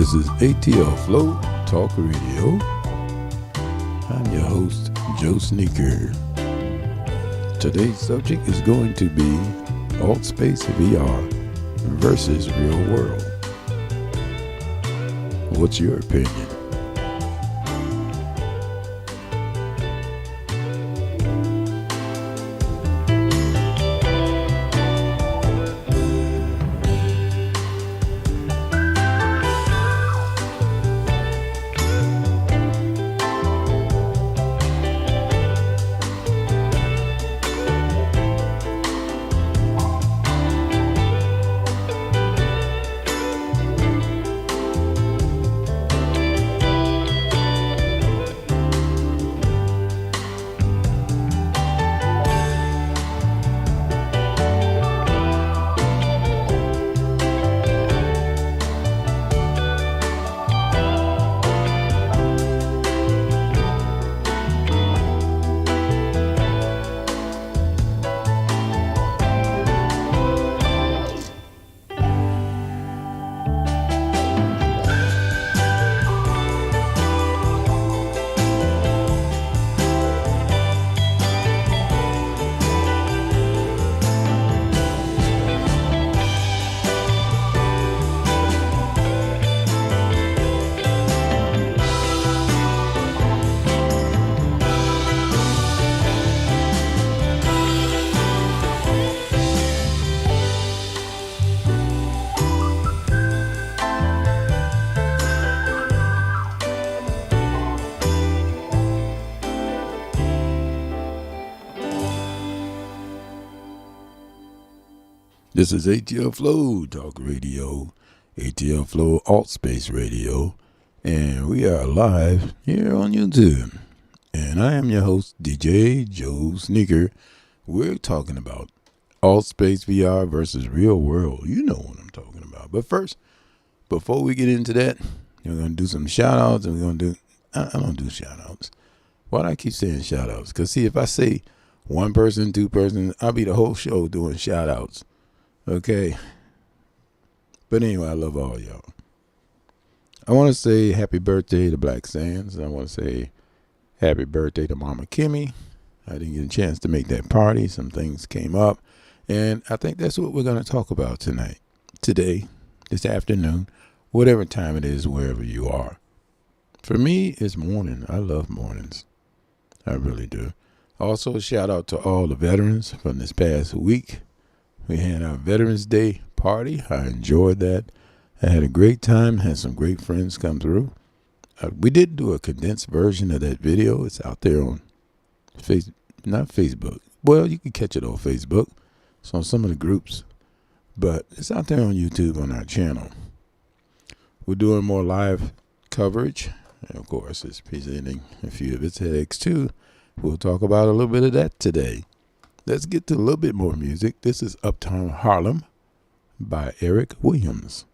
This is ATL Flow Talk Radio. I'm your host, JoeSneaker. Today's subject is going to be AltSpaceVR versus real world. What's your opinion? This is ATL Flow Talk Radio, ATL Flow AltSpace Radio, and we are live here on YouTube. And I am your host, DJ JoeSneaker. We're talking about AltSpaceVR versus real world. You know what I'm talking about. But first, before we get into that, we're going to do some shout-outs, and we're going to do, I don't do shout-outs. Why do I keep saying shout-outs? Because, see, if I say one person, two persons, I'll be the whole show doing shout-outs. Okay. But anyway, I love all y'all. I want to say happy birthday to Black Sands. I want to say happy birthday to Mama Kimmy. I didn't get a chance to make that party. Some things came up. And I think that's what we're going to talk about tonight. Today, this afternoon, whatever time it is, wherever you are. For me, it's morning. I love mornings. I really do. Also, shout out to all the veterans from this past week. We had our Veterans Day party. I enjoyed that. I had a great time. Had some great friends come through. We did do a condensed version of that video. It's out there on not Facebook. Well, you can catch it on Facebook. It's on some of the groups. But it's out there on YouTube on our channel. We're doing more live coverage. And of course, it's presenting a few of its headaches too. We'll talk about a little bit of that today. Let's get to a little bit more music. This is Uptown Harlem by Eric Williams.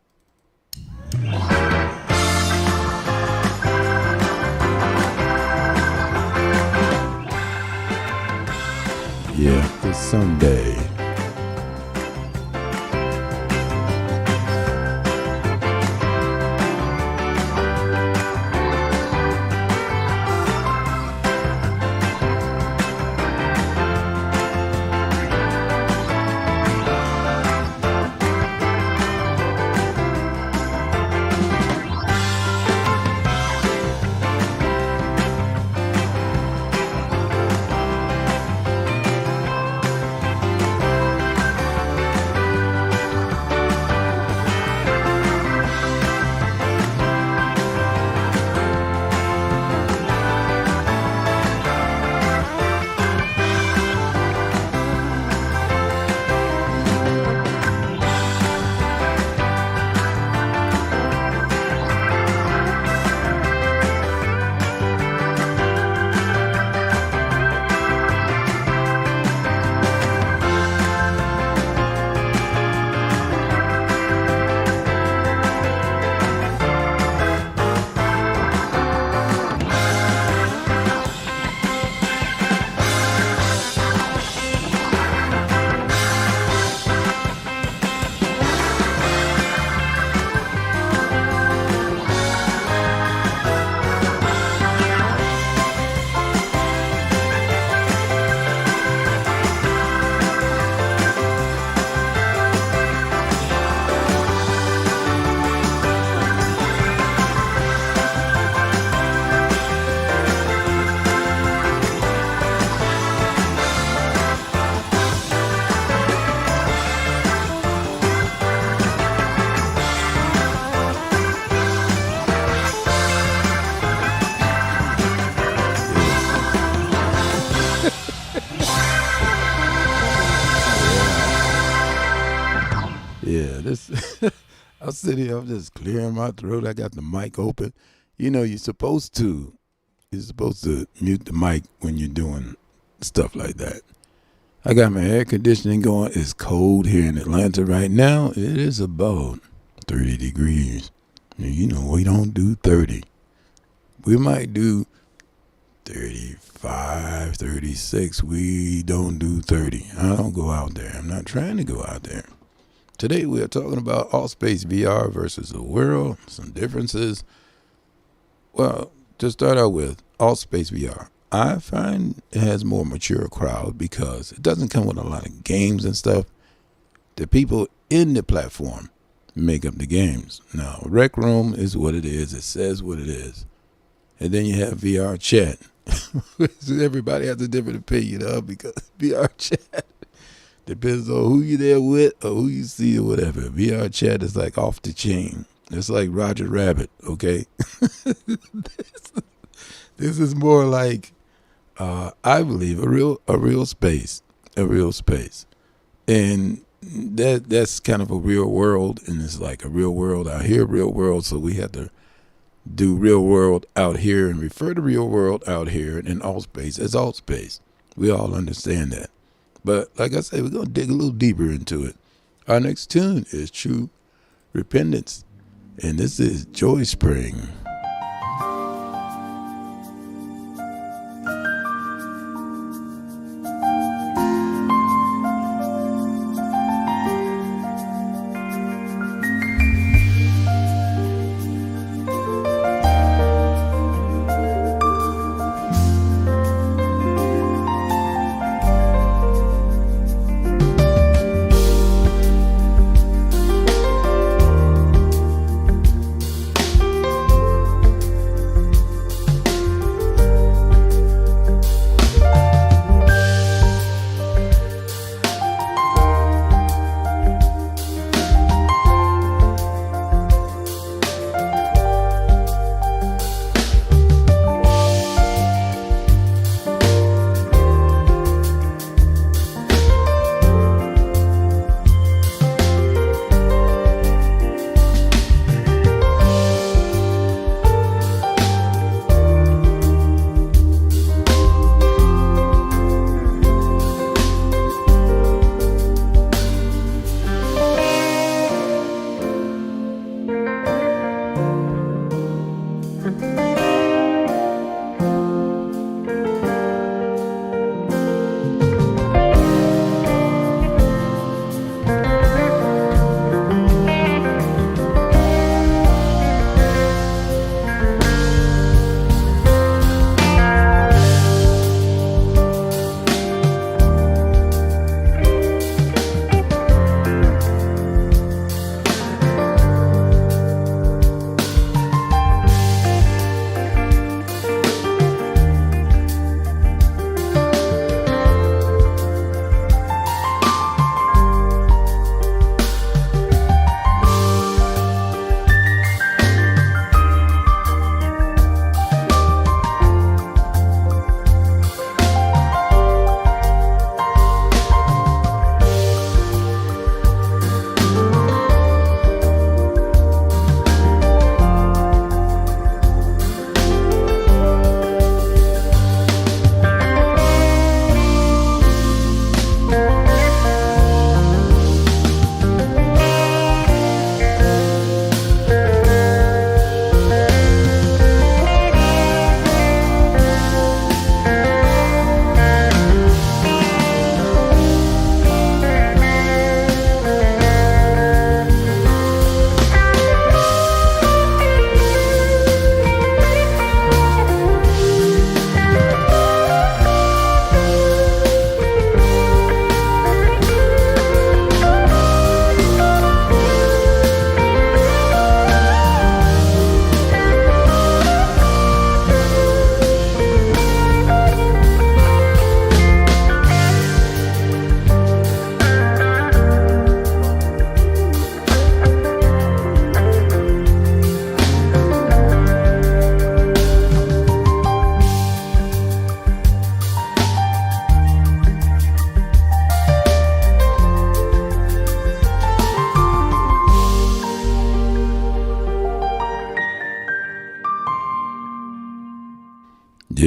Yeah, this Sunday. just, I'm sitting here, I'm just clearing my throat. I got the mic open. You know, you're supposed to mute the mic when you're doing stuff like that. I got my air conditioning going. It's cold here in Atlanta right now. It is about 30 degrees. You know, we don't do 30. We might do 35, 36. We don't do 30. I don't go out there. I'm not trying to go out there. Today we are talking about AltSpaceVR versus the world, some differences. Well, to start out with, AltSpaceVR. I find it has more mature crowd because it doesn't come with a lot of games and stuff. The people in the platform make up the games. Now, Rec Room is what it is. It says what it is. And then you have VR Chat. Everybody has a different opinion of because VR Chat depends on who you're there with or who you see or whatever. VR Chat is like off the chain. It's like Roger Rabbit, okay? This is more like, I believe, a real space. And that's kind of a real world, and it's like a real world out here, real world. So we have to do real world out here and refer to real world out here and AltSpace as AltSpace. We all understand that. But like I said, we're going to dig a little deeper into it. Our next tune is True Repentance, and this is Joy Spring.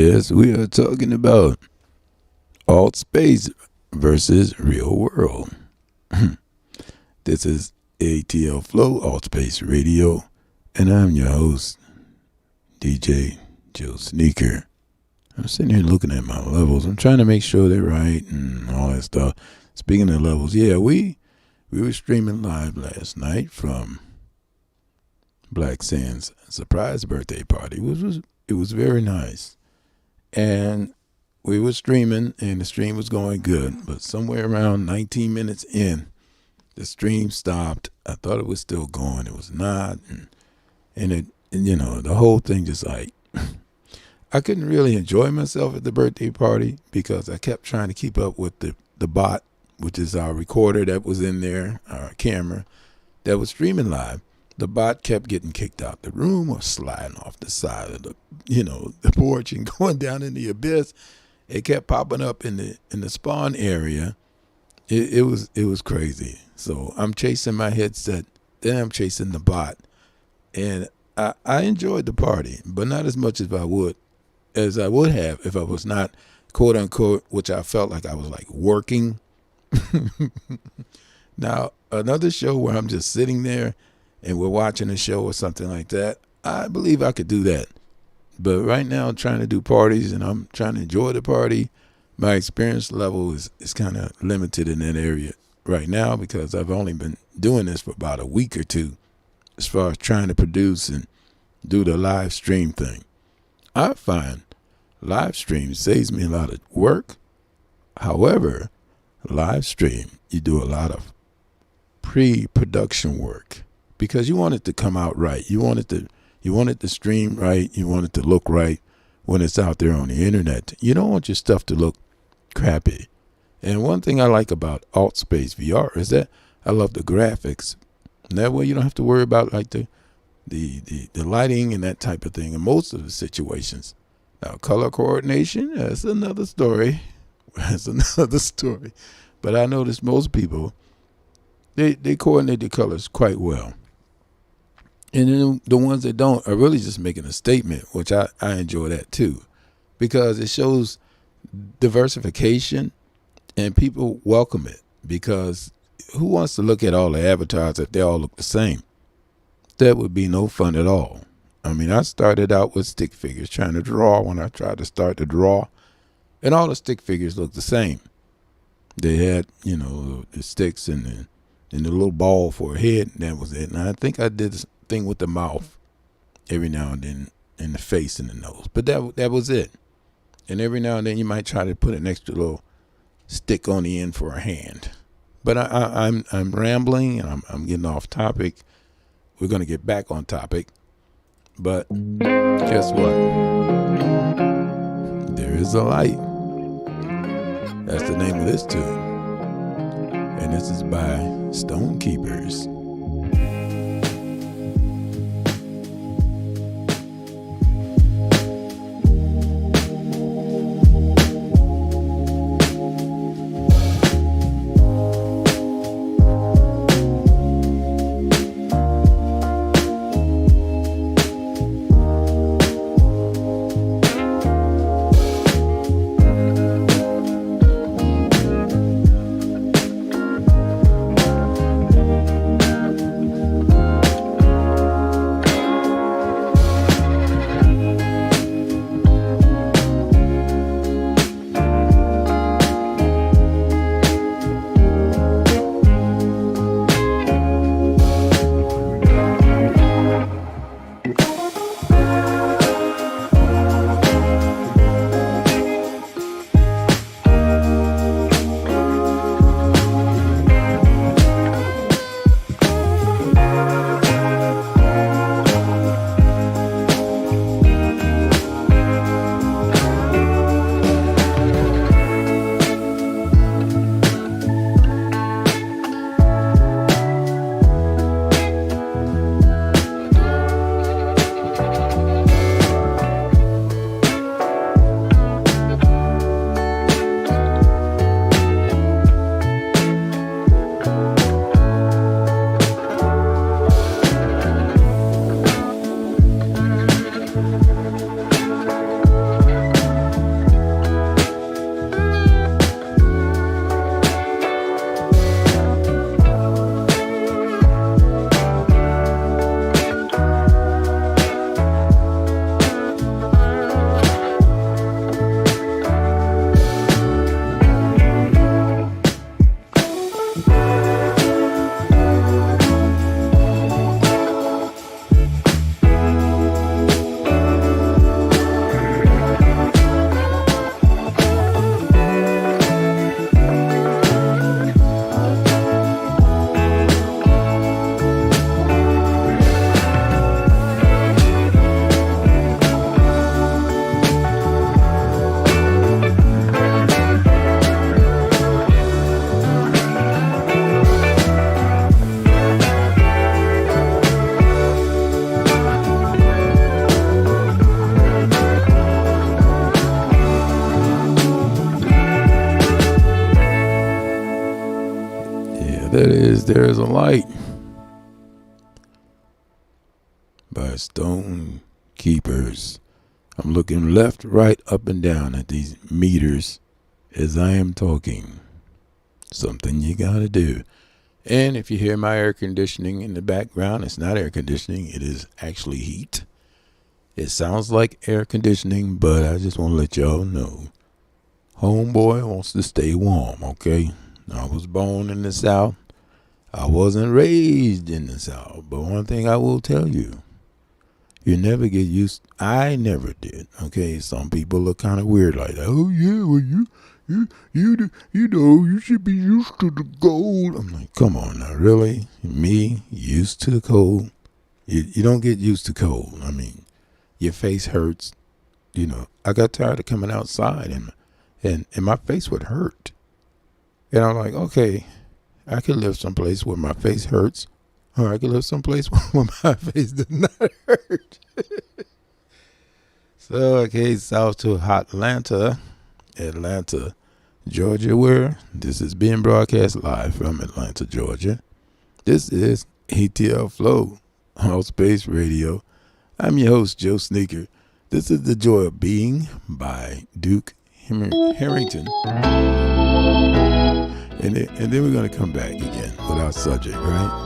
Yes, we are talking about AltSpace versus Real World. This is ATL Flow AltSpace Radio, and I'm your host, DJ JoeSneaker. I'm sitting here looking at my levels. I'm trying to make sure they're right and all that stuff. Speaking of levels, yeah, we were streaming live last night from Black Sand's surprise birthday party. It was very nice. And we were streaming, and the stream was going good. But somewhere around 19 minutes in, the stream stopped. I thought it was still going. It was not. And the whole thing just like, I couldn't really enjoy myself at the birthday party because I kept trying to keep up with the bot, which is our recorder that was in there, our camera that was streaming live. The bot kept getting kicked out the room or sliding off the side of the porch and going down in the abyss. It kept popping up in the spawn area. It was crazy. So I'm chasing my headset, then I'm chasing the bot, and I enjoyed the party, but not as much as I would have if I was not, quote unquote, which I felt like I was like working. Now another show where I'm just sitting there and we're watching a show or something like that, I believe I could do that. But right now I'm trying to do parties and I'm trying to enjoy the party. My experience level is kind of limited in that area right now because I've only been doing this for about a week or two as far as trying to produce and do the live stream thing. I find live stream saves me a lot of work. However, live stream, you do a lot of pre-production work because you want it to come out right. You want it to stream right. You want it to look right when it's out there on the internet. You don't want your stuff to look crappy. And one thing I like about AltSpaceVR is that I love the graphics. And that way you don't have to worry about like the lighting and that type of thing in most of the situations. Now, color coordination, that's another story. That's another story. But I notice most people, they coordinate the colors quite well. And then the ones that don't are really just making a statement, which I enjoy that too, because it shows diversification and people welcome it. Because who wants to look at all the avatars if they all look the same? That would be no fun at all. I mean, I started out with stick figures trying to draw when I tried to start to draw, and all the stick figures looked the same. They had, the sticks and the little ball for a head, and that was it. And I think I did this thing with the mouth every now and then, and the face and the nose, but that was it. And every now and then you might try to put an extra little stick on the end for a hand. But I'm rambling and I'm getting off topic. We're gonna get back on topic, but guess what? There is a light. That's the name of this tune, and this is by Stonekeepers. that is, there is a light by Stone Keepers. I'm looking left, right, up, and down at these meters as I am talking. Something you gotta do. And if you hear my air conditioning in the background, it's not air conditioning, it is actually heat. It sounds like air conditioning, but I just want to let y'all know. Homeboy wants to stay warm, okay? I was born in the South. I wasn't raised in the South. But one thing I will tell you, you never get used. I never did, okay? Some people look kind of weird like that. Oh, yeah, well, you should be used to the cold. I'm like, come on now, really? Me, used to the cold? You don't get used to cold. I mean, your face hurts. You know, I got tired of coming outside and my face would hurt. And I'm like, okay, I can live someplace where my face hurts, or I can live someplace where my face does not hurt. So, okay, south to Atlanta, Georgia, where this is being broadcast live from Atlanta, Georgia. This is ATL Flow, AltSpace Radio. I'm your host, JoeSneaker. This is The Joy of Being by Duke Harrington. And then we're going to come back again with our subject, right?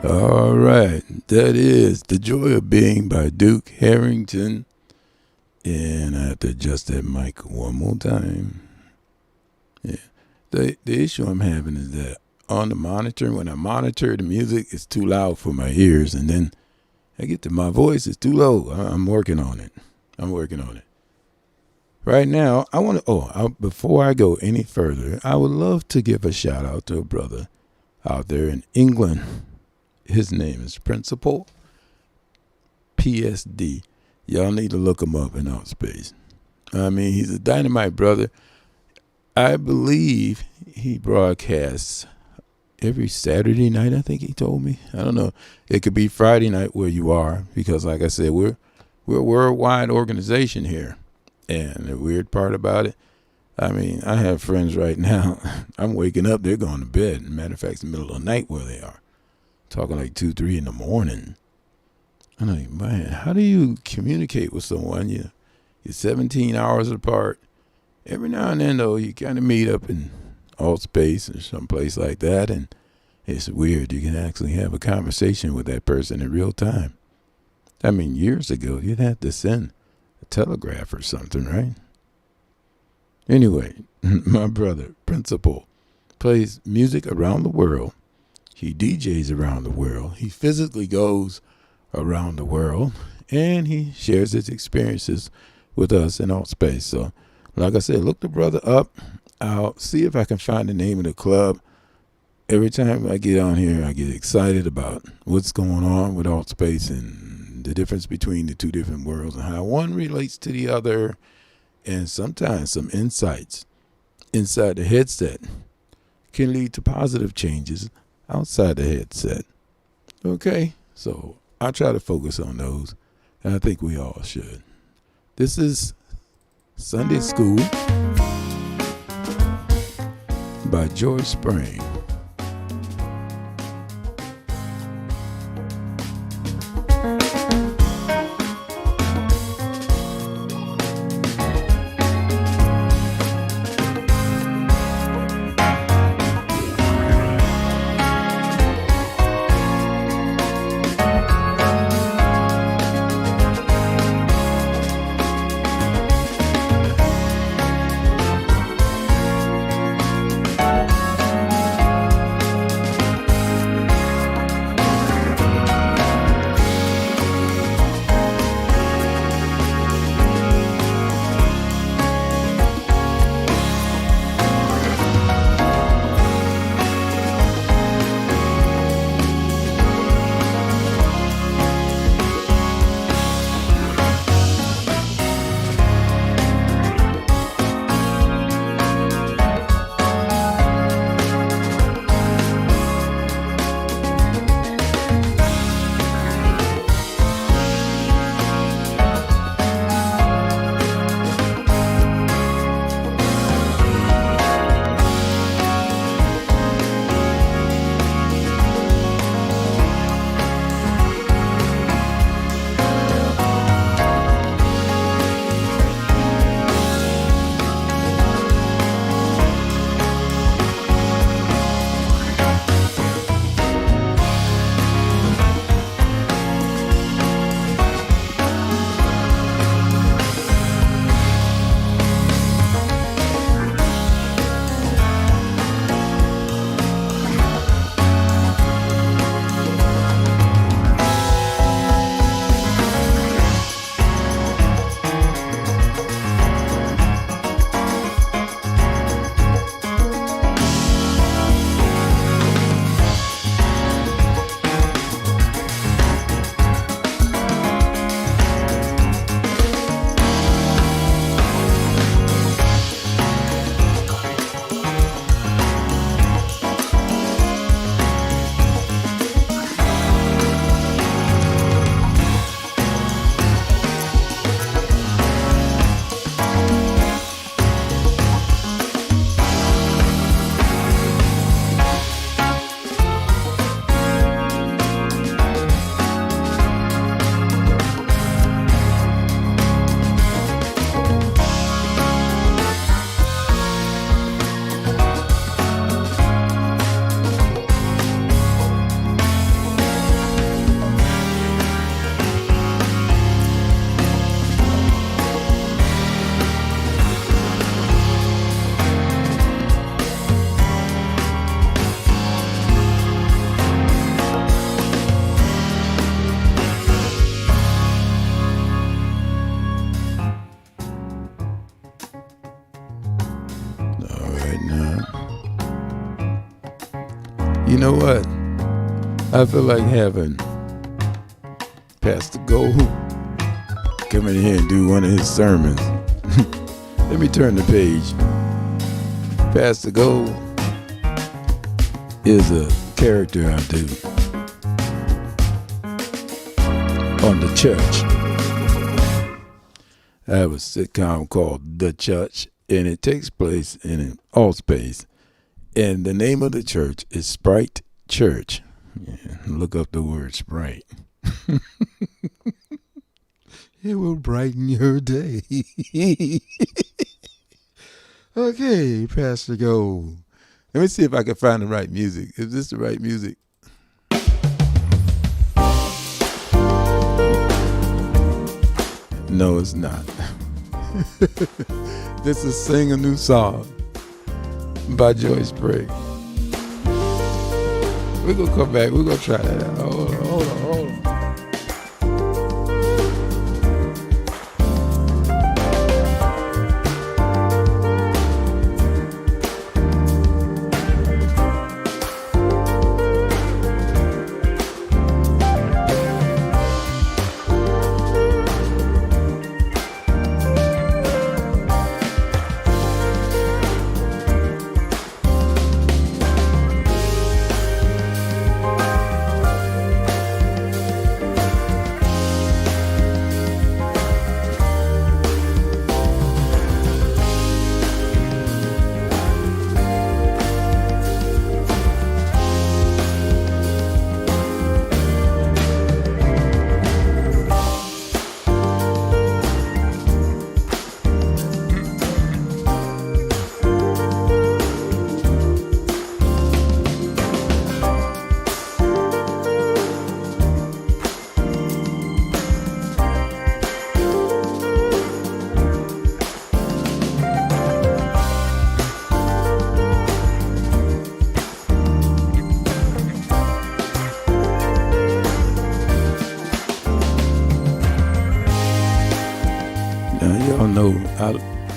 All right, that is The Joy of Being by Duke Harrington. And I have to adjust that mic one more time. Yeah. The issue I'm having is that on the monitor, when I monitor the music, it's too loud for my ears. And then I get to my voice, it's too low. I'm working on it. Right now, I want to, before I go any further, I would love to give a shout out to a brother out there in England. His name is Principal PSD. Y'all need to look him up in AltSpace. I mean, he's a dynamite brother. I believe he broadcasts every Saturday night, I think he told me. I don't know. It could be Friday night where you are, because like I said, we're a worldwide organization here. And the weird part about it, I mean, I have friends right now. I'm waking up, they're going to bed. Matter of fact, it's the middle of the night where they are. Talking like 2, 3 in the morning. I'm like, man, how do you communicate with someone? You're 17 hours apart. Every now and then, though, you kind of meet up in AltSpace or someplace like that, and it's weird. You can actually have a conversation with that person in real time. I mean, years ago, you'd have to send a telegraph or something, right? Anyway, my brother, Principal, plays music around the world. He DJs around the world. He physically goes around the world, and he shares his experiences with us in AltSpace. So, like I said, look the brother up. I'll see if I can find the name of the club. Every time I get on here, I get excited about what's going on with AltSpace and the difference between the two different worlds and how one relates to the other, and sometimes some insights inside the headset can lead to positive changes outside the headset. Okay, so I try to focus on those, and I think we all should. This is Sunday School by Joy Spring. know what? I feel like having Pastor Gold come in here and do one of his sermons. Let me turn the page. Pastor Gold is a character I do on The Church. I have a sitcom called The Church, and it takes place in AltSpace. And the name of the church is Sprite Church. Yeah, look up the word Sprite. It will brighten your day. Okay, Pastor Gold. Let me see if I can find the right music. Is this the right music? No, it's not. This is Sing a New Song by Joyce Sprague. We're going to come back. We're going to try that out. Hold on.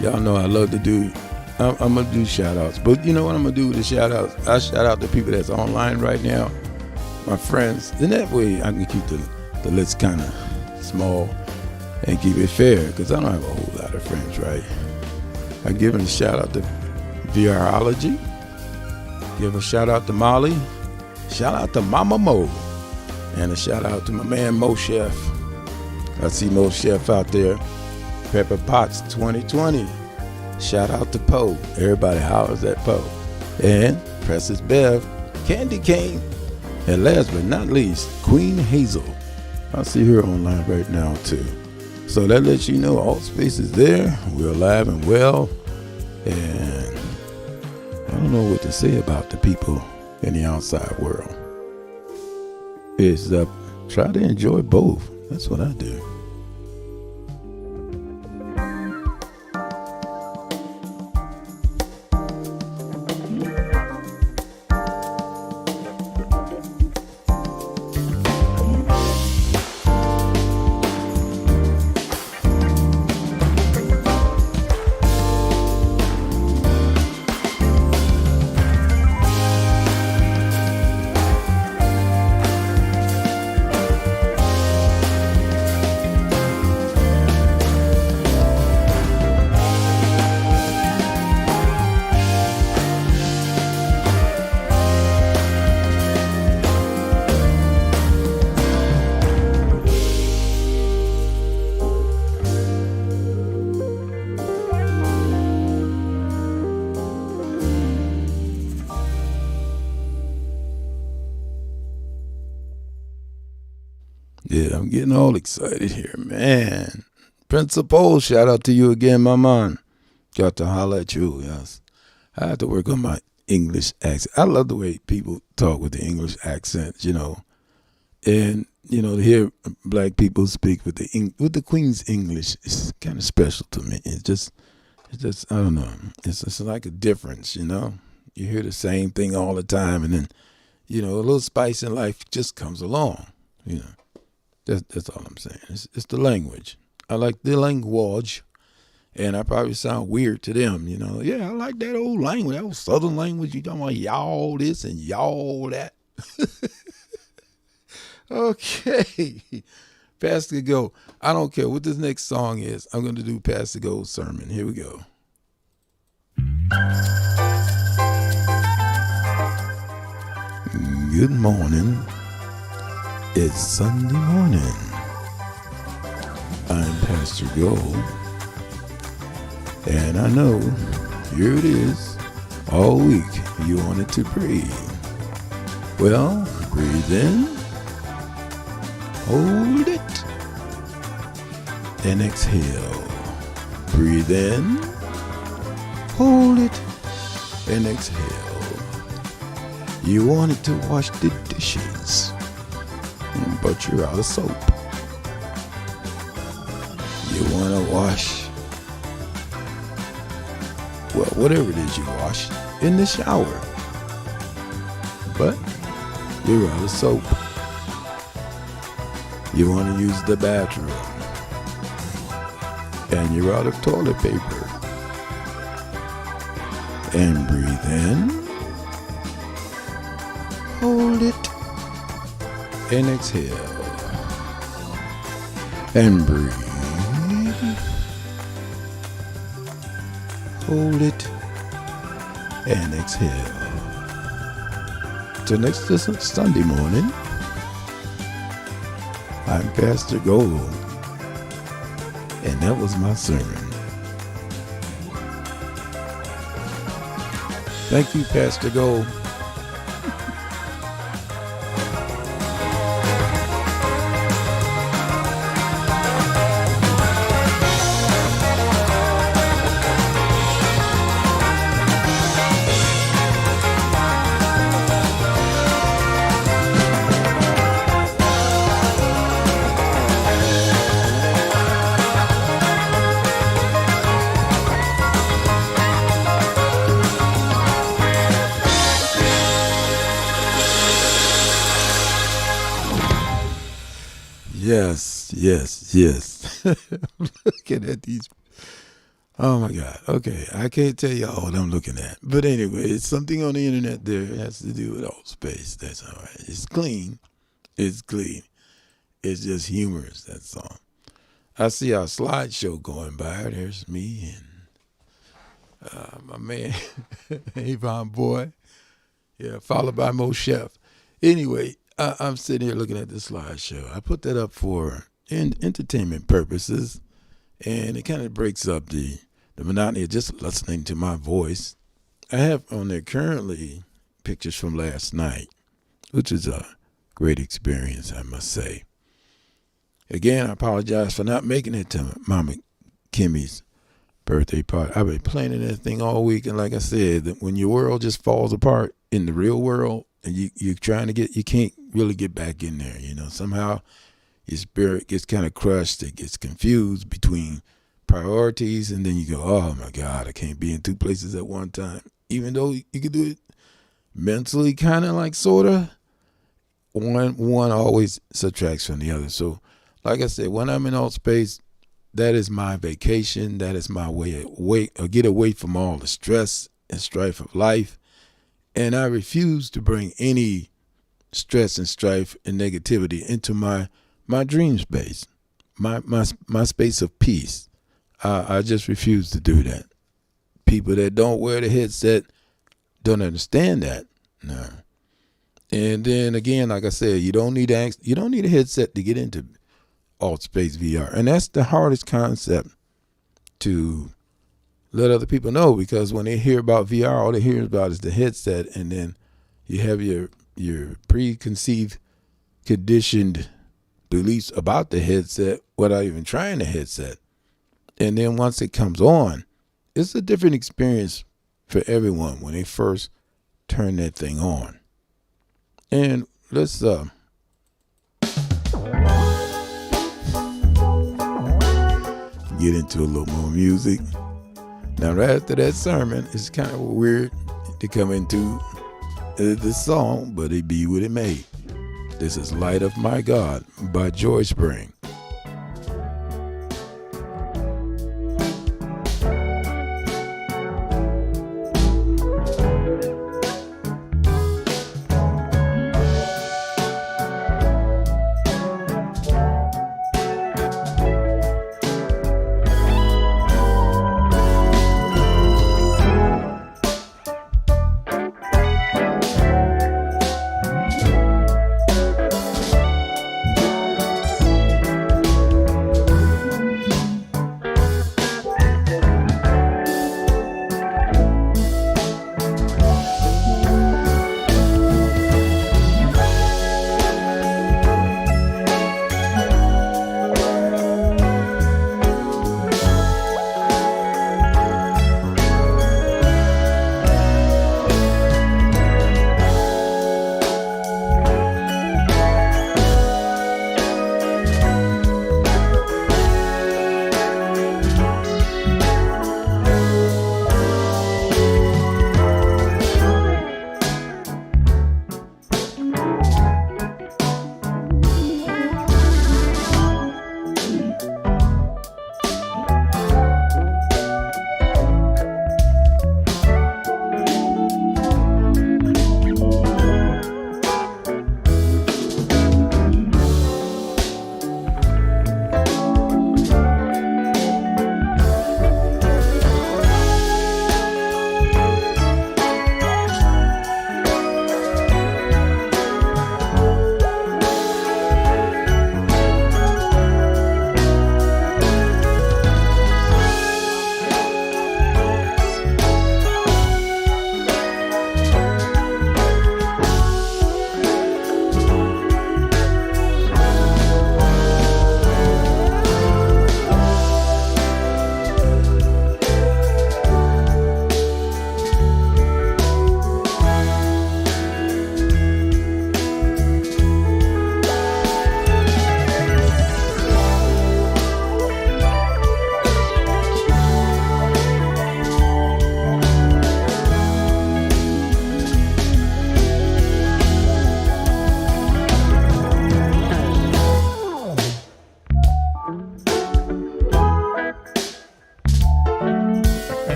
Y'all know I love to do, I'm going to do shout outs. But you know what I'm going to do with the shout outs? I shout out the people that's online right now, my friends. And that way I can keep the list kind of small and keep it fair, because I don't have a whole lot of friends, right? I give a shout out to VRology. Give a shout out to Molly. Shout out to Mama Mo. And a shout out to my man Mo Chef. I see Mo Chef out there. Pepper Potts 2020. Shout out to Poe. Everybody hollers at Poe. And Precious Bev, Candy Cane, and last but not least, Queen Hazel. I see her online right now too. So that lets you know AltSpace is there. We're alive and well. And I don't know what to say about the people in the outside world. It's try to enjoy both. That's what I do. Yeah, I'm getting all excited here, man. Principal, shout out to you again, my man. Got to holler at you, yes. I have to work on my English accent. I love the way people talk with the English accent, you know. And, you know, to hear black people speak with the Queen's English is kind of special to me. It's just, I don't know. It's just like a difference, you know. You hear the same thing all the time, and then, you know, a little spice in life just comes along, you know. That's all I'm saying. It's the language. I like the language, And I probably sound weird to them, Yeah, I like that old language, that old Southern language. You talking about y'all this and y'all that. Okay. Pastor Go. I don't care what this next song is. I'm going to do Pastor Go's sermon. Here we go. Good morning. It's Sunday morning. I'm Pastor Go. And I know, here it is, all week you wanted to breathe. Well, breathe in, hold it, and exhale. Breathe in, hold it, and exhale. You wanted to wash the dishes, but you're out of soap. You want to wash, whatever it is you wash in the shower, but you're out of soap. You want to use the bathroom, and you're out of toilet paper. And breathe in, hold it, and exhale. And breathe, hold it, and exhale. Till next Sunday morning, I'm Pastor Gold, and that was my sermon. Thank you, Pastor Gold. Yes. Looking at these. Oh my God. Okay. I can't tell y'all what I'm looking at. But anyway, it's something on the internet there. It has to do with AltSpace. That's all right. It's clean. It's clean. It's just humorous, that song. I see our slideshow going by. There's me and my man, Avon Boy. Yeah, followed by Mo Chef. Anyway, I'm sitting here looking at this slideshow. I put that up for entertainment purposes, and it kind of breaks up the monotony of just listening to my voice. I have on there currently pictures from last night, which is a great experience, I must say. Again, I apologize for not making it to Mama Kimmy's birthday party. I've been planning that thing all week, and like I said, that when your world just falls apart in the real world, and you're trying to you can't really get back in there, somehow your spirit gets kind of crushed. It gets confused between priorities, and then you go, oh my God, I can't be in two places at one time. Even though you could do it mentally, kind of like sort of, one always subtracts from the other. So like I said, when I'm in AltSpace, that is my vacation. That is my way get away from all the stress and strife of life. And I refuse to bring any stress and strife and negativity into my dream space, my space of peace. I just refuse to do that. People that don't wear the headset don't understand that. No. And then again, like I said, you don't need a headset to get into AltSpaceVR, and that's the hardest concept to let other people know, because when they hear about VR, all they hear about is the headset, and then you have your preconceived, conditioned beliefs about the headset without even trying the headset. And then once it comes on, it's a different experience for everyone when they first turn that thing on. And let's get into a little more music. Now, right after that sermon, it's kind of weird to come into this song, but it be what it may. This is Light of My God by Joy Spring.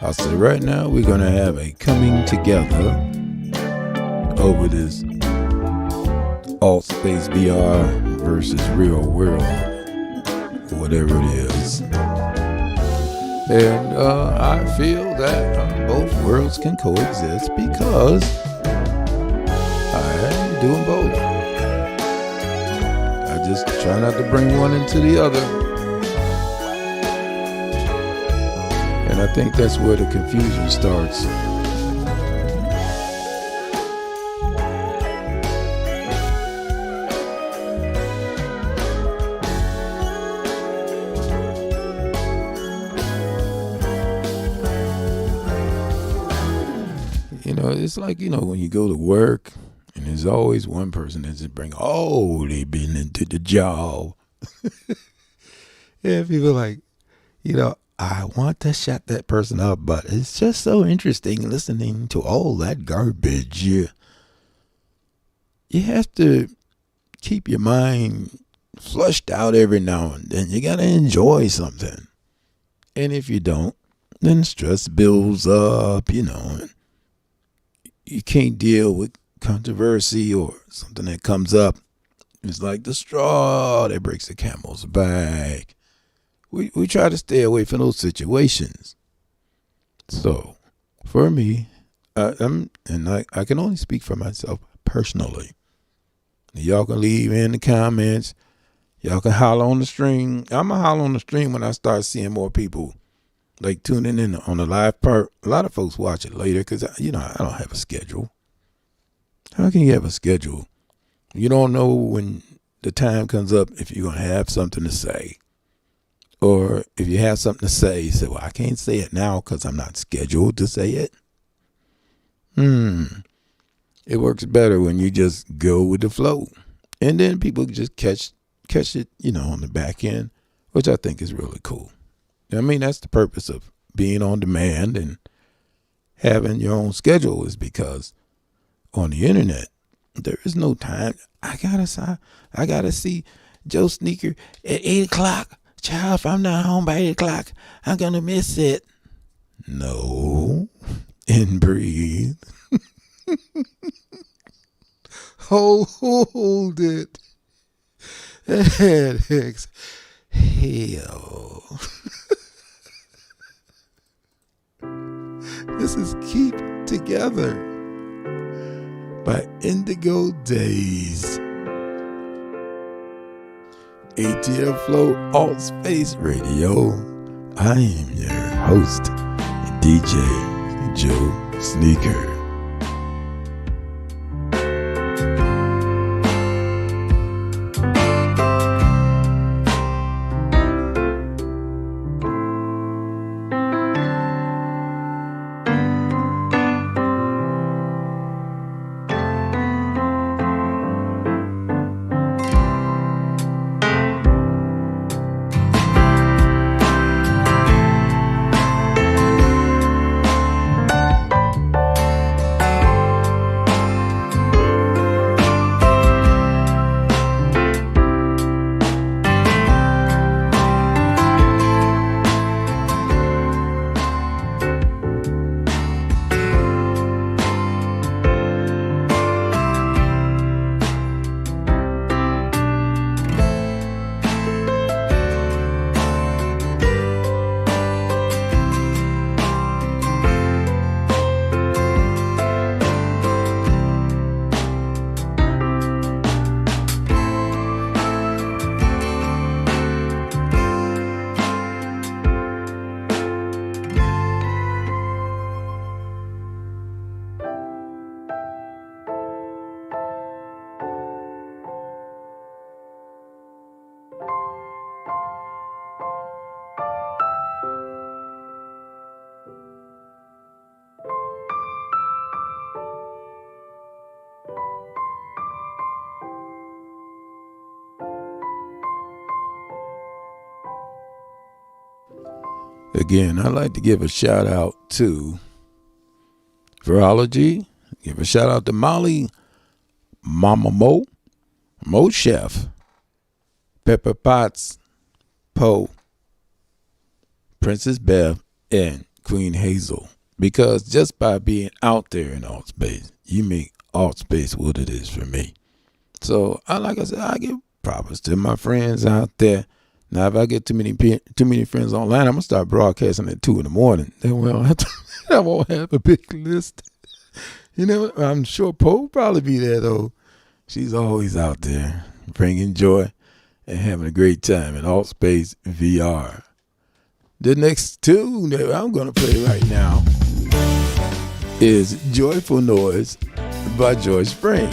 I said right now we're going to have a coming together over this AltSpaceVR versus real world, whatever it is. And I feel that both worlds can coexist because I'm doing both. I just try not to bring one into the other. And I think that's where the confusion starts. You know, it's like, when you go to work and there's always one person that just bring, they've been into the job. Yeah, people like, I want to shut that person up, but it's just so interesting listening to all that garbage. You have to keep your mind flushed out every now and then. You got to enjoy something. And if you don't, then stress builds up, You can't deal with controversy or something that comes up. It's like the straw that breaks the camel's back. We try to stay away from those situations. So, for me, I can only speak for myself personally. Y'all can leave in the comments. Y'all can holler on the stream. I'm going to holler on the stream when I start seeing more people like tuning in on the live part. A lot of folks watch it later because, I don't have a schedule. How can you have a schedule? You don't know when the time comes up if you're going to have something to say. Or if you have something to say, you say, well, I can't say it now because I'm not scheduled to say it. It works better when you just go with the flow. And then people just catch it, on the back end, which I think is really cool. I mean, that's the purpose of being on demand and having your own schedule, is because on the internet, there is no time. I gotta see JoeSneaker at 8 o'clock. Child, if I'm not home by 8 o'clock, I'm gonna miss it. No. And breathe. Hold it. And exhale. This is Keep Together by Indigo Days. ATL Flow AltSpace Radio. I am your host, DJ JoeSneaker. Again, I'd like to give a shout out to Virology. Give a shout out to Molly, Mama Mo Chef, Pepper Potts, Poe, Princess Bev, and Queen Hazel, because just by being out there in AltSpace, you make AltSpace what it is for me. So, like I said, I give props to my friends out there. Now, if I get too many friends online, I'm gonna start broadcasting at 2 a.m. Then I won't have a big list. I'm sure Poe will probably be there though. She's always out there bringing joy and having a great time in AltSpaceVR. The next tune that I'm gonna play right now is "Joyful Noise" by Joy Spring.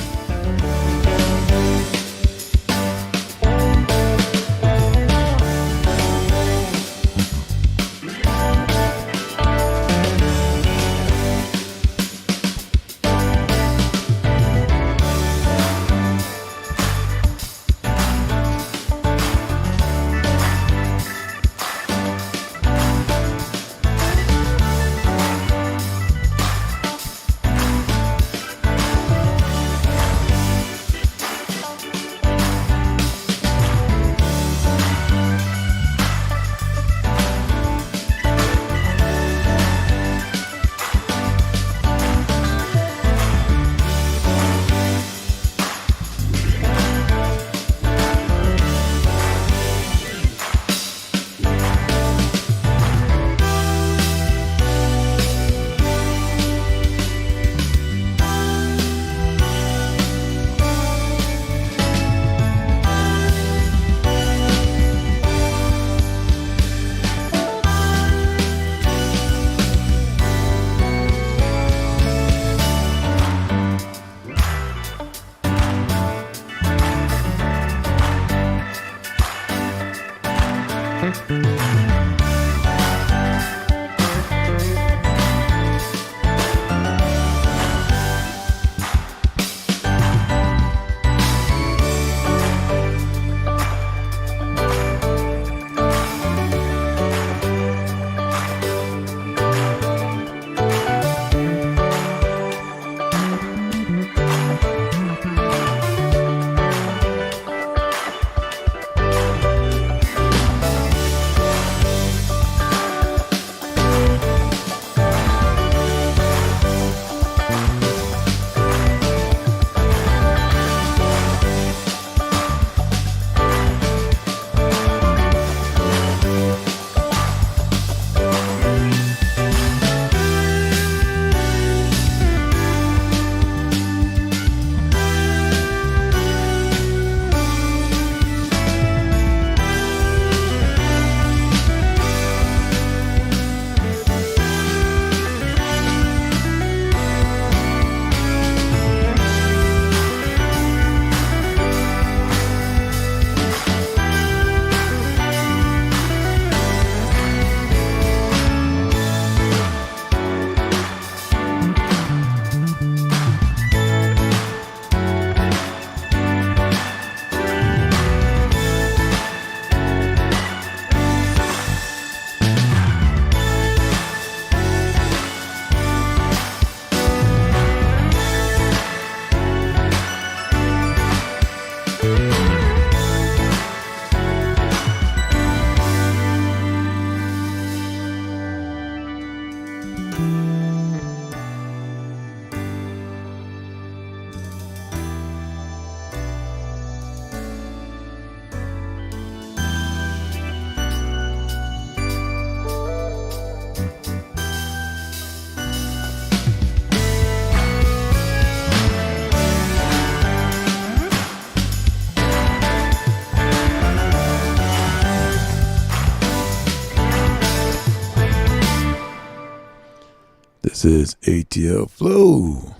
This is ATL Flow,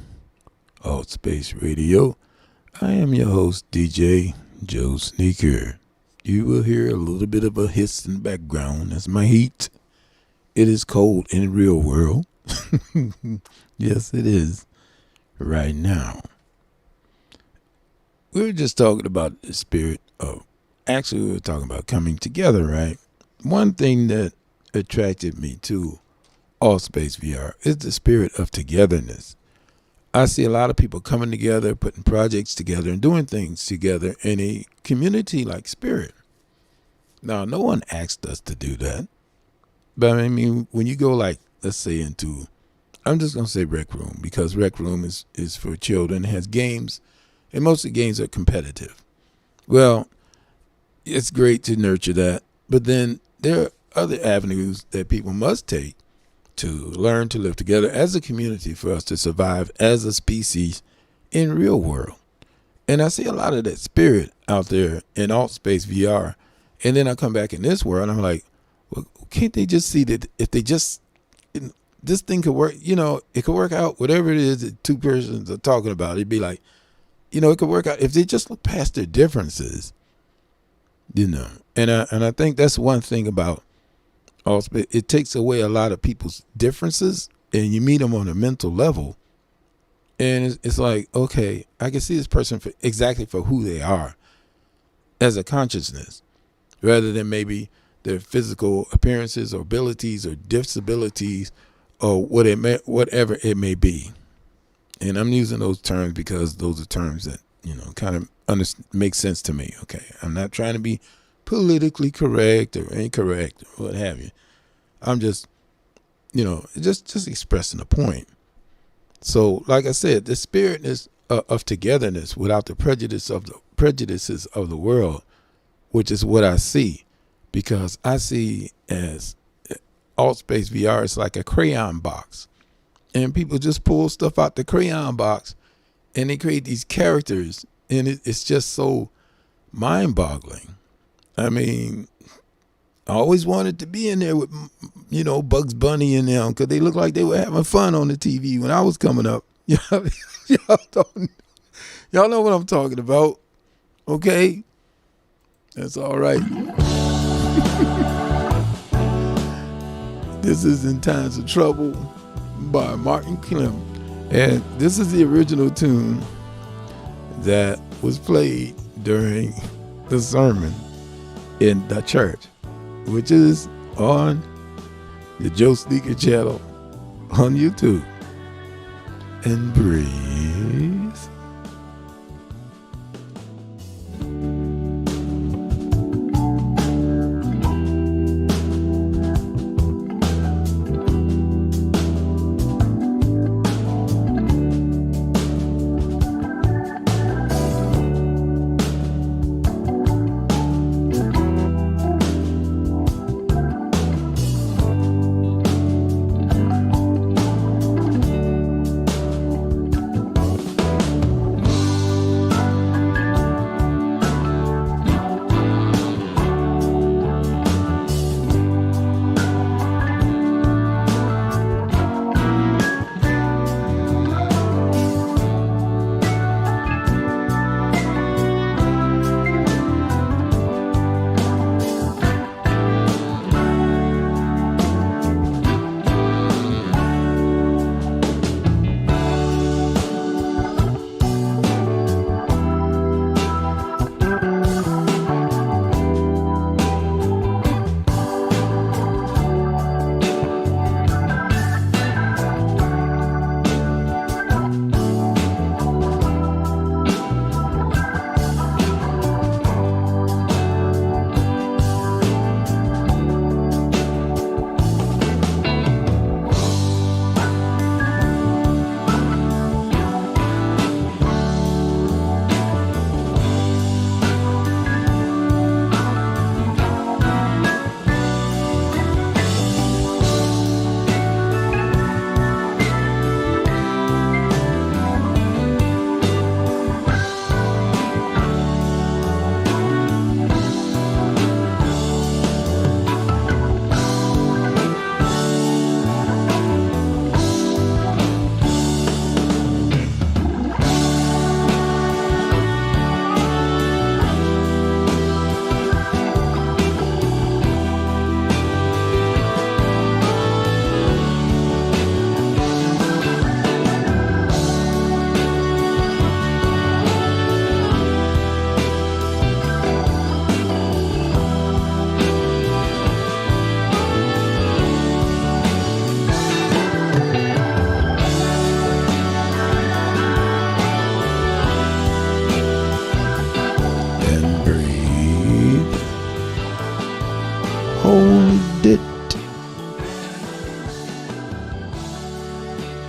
AltSpace Radio. I am your host, DJ JoeSneaker. You will hear a little bit of a hiss in the background. That's my heat. It is cold in the real world. Yes, it is right now. We were just talking about the spirit of, actually we were talking about coming together, right? One thing that attracted me to AltSpaceVR is the spirit of togetherness. I see a lot of people coming together, putting projects together and doing things together in a community-like spirit. Now, no one asked us to do that. But I mean, when you go like let's say into, I'm just going to say Rec Room, because Rec Room is for children. It has games, and most of the games are competitive. Well, it's great to nurture that, but then there are other avenues that people must take to learn to live together as a community for us to survive as a species in real world. And I see a lot of that spirit out there in AltSpaceVR. And then I come back in this world and I'm like, well, can't they just see that if they just, this thing could work, it could work out, whatever it is that two persons are talking about. It'd be like, it could work out if they just look past their differences, And I think that's one thing about AltSpace. It takes away a lot of people's differences, and you meet them on a mental level. And it's like, okay, I can see this person exactly for who they are as a consciousness, rather than maybe their physical appearances or abilities or disabilities or whatever it may be. And I'm using those terms because those are terms that, kind of make sense to me. Okay, I'm not trying to be politically correct or incorrect or what have you. I'm just, just expressing a point. So, like I said, the spirit of togetherness without the prejudices of the world, which is what I see, because I see as AltSpaceVR is like a crayon box, and people just pull stuff out the crayon box, and they create these characters, and it's just so mind-boggling. I mean, I always wanted to be in there with, Bugs Bunny and them, because they looked like they were having fun on the TV when I was coming up. Y'all know what I'm talking about. Okay? That's all right. This is In Times of Trouble by Martin Clem. And this is the original tune that was played during the sermon in the church, which is on the JoeSneaker channel on YouTube. And breathe.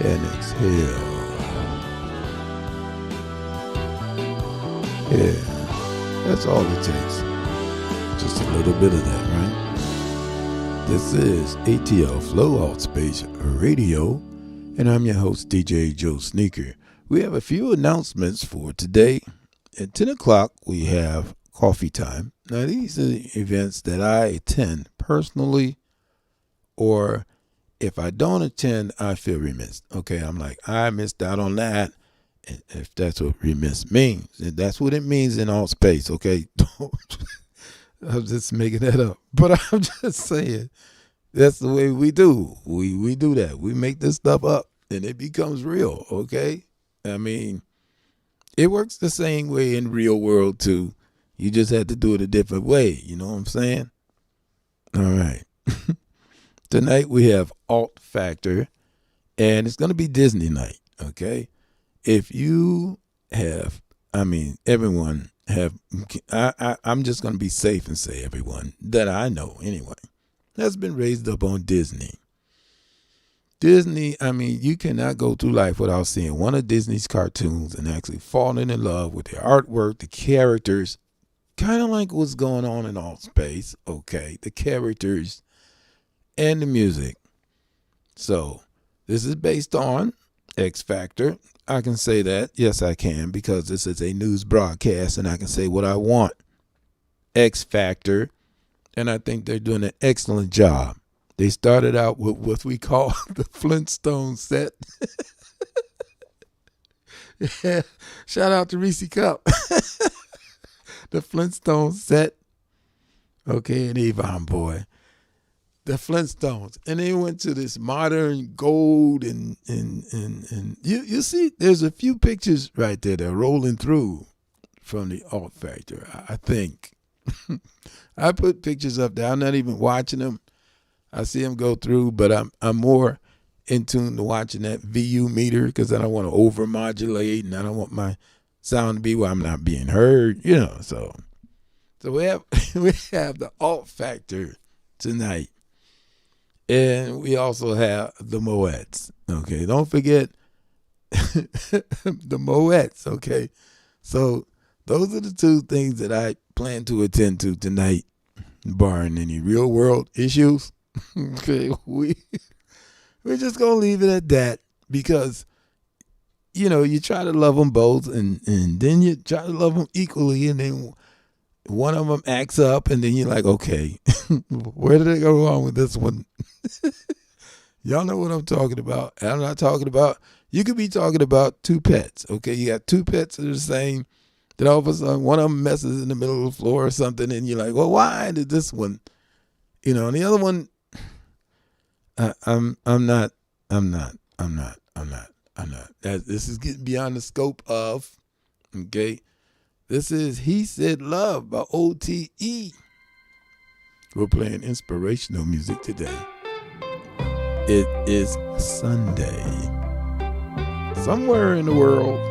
and exhale. Yeah, that's all it takes. Just a little bit of that, right? This is ATL Flow AltSpace Radio, and I'm your host, DJ JoeSneaker. We have a few announcements for today. At 10 o'clock, we have coffee time. Now, these are the events that I attend personally, or if I don't attend, I feel remiss. Okay, I'm like, I missed out on that. And if that's what remiss means, and that's what it means in AltSpace, okay? I'm just making that up. But I'm just saying, that's the way we do. We do that. We make this stuff up, and it becomes real, okay? I mean, it works the same way in real world, too. You just had to do it a different way. You know what I'm saying? All right. Tonight we have Alt Factor, and it's going to be Disney night, okay? If you have, everyone have, I'm just going to be safe and say everyone that I know anyway, has been raised up on Disney. Disney, you cannot go through life without seeing one of Disney's cartoons and actually falling in love with their artwork, the characters, kind of like what's going on in AltSpace, okay? The characters and the music. So this is based on X Factor. I can say that. Yes, I can, because this is a news broadcast and I can say what I want. X Factor. And I think they're doing an excellent job. They started out with what we call the Flintstone set. Yeah. Shout out to Reese Cup. The Flintstone set. Okay, and Avon Boy. The Flintstones. And they went to this modern gold and you see there's a few pictures right there that are rolling through from the Alt Factor, I think. I put pictures up there. I'm not even watching them. I see them go through, but I'm more in tune to watching that VU meter because I don't want to overmodulate and I don't want my sound to be where I'm not being heard, So we have the Alt Factor tonight. And we also have the Moets. Okay, don't forget the Moets. Okay, so those are the two things that I plan to attend to tonight, barring any real world issues. Okay, we're just gonna leave it at that because you try to love them both, and then you try to love them equally, and then one of them acts up, and then you're like, okay, where did I go wrong with this one? Y'all know what I'm talking about. I'm not talking about, you could be talking about two pets, okay? You got two pets that are the same, then all of a sudden one of them messes in the middle of the floor or something, and you're like, well, why did this one, and the other one, I'm not. This is getting beyond the scope of, okay? This is He Said Love by OTE. We're playing inspirational music today. It is Sunday. Somewhere in the world.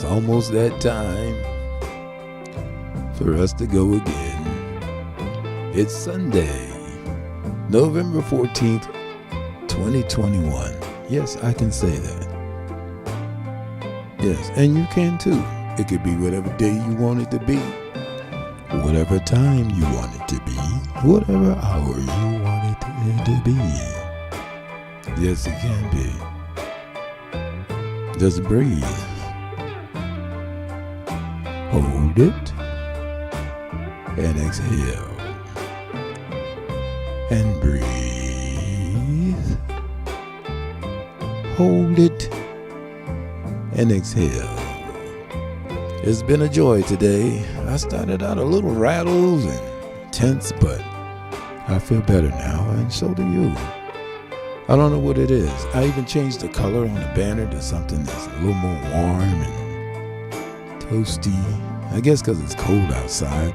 Almost that time for us to go again. It's Sunday, November 14th, 2021. Yes, I can say that. Yes, and you can too. It could be whatever day you want it to be, whatever time you want it to be, whatever hour you want it to be. Yes, it can be. Just breathe. Hold it and exhale and breathe. Hold it and exhale. It's been a joy today. I started out a little rattled and tense, but I feel better now, and so do you. I don't know what it is. I even changed the color on the banner to something that's a little more warm and toasty. I guess because it's cold outside.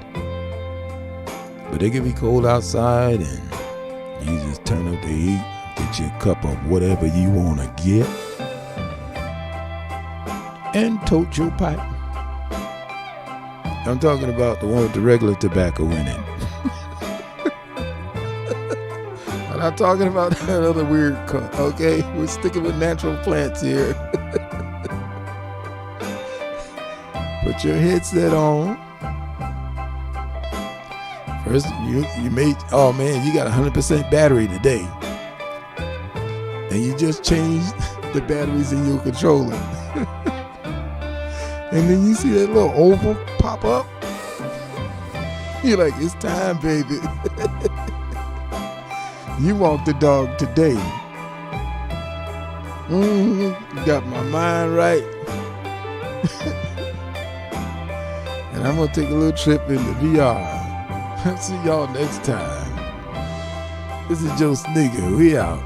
But it can be cold outside and you just turn up the heat, get your cup of whatever you want to get, and tote your pipe. I'm talking about the one with the regular tobacco in it. I'm not talking about that other weird cup, okay? We're sticking with natural plants here. Put your headset on. First, you made, oh man, you got 100% battery today. And you just changed the batteries in your controller. And then you see that little oval pop up. You're like, it's time, baby. You walk the dog today. You got my mind right. And I'm going to take a little trip into VR. See y'all next time. This is JoeSneaker. We out.